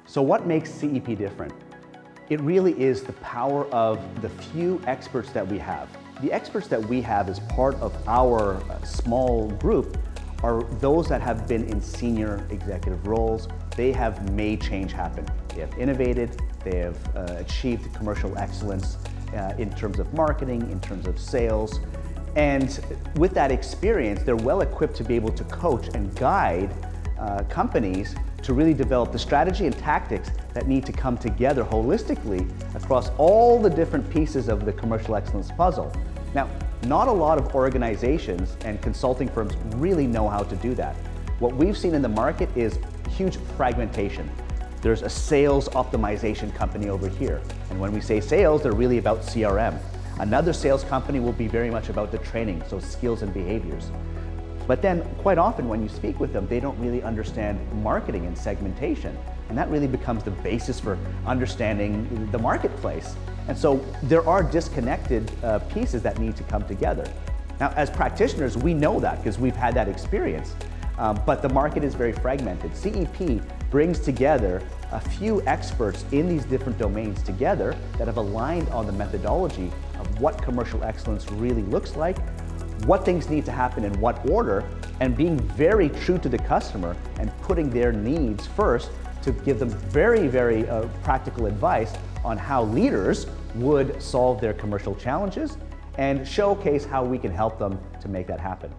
So what makes CEP different? It really is the power of the few experts that we have. The experts that we have as part of our small group are those that have been in senior executive roles. They have made change happen. They have innovated, they have achieved commercial excellence in terms of marketing, in terms of sales. And with that experience, they're well equipped to be able to coach and guide companies to really develop the strategy and tactics that need to come together holistically across all the different pieces of the commercial excellence puzzle. Now, not a lot of organizations and consulting firms really know how to do that. What we've seen in the market is huge fragmentation. There's a sales optimization company over here. And when we say sales, they're really about CRM. Another sales company will be very much about the training, so skills and behaviors. But then quite often when you speak with them, they don't really understand marketing and segmentation. And that really becomes the basis for understanding the marketplace. And so there are disconnected pieces that need to come together. Now, as practitioners, we know that because we've had that experience. But the market is very fragmented. CEP brings together a few experts in these different domains together that have aligned on the methodology of what commercial excellence really looks like, what things need to happen in what order, and being very true to the customer and putting their needs first to give them very, very practical advice on how leaders would solve their commercial challenges and showcase how we can help them to make that happen.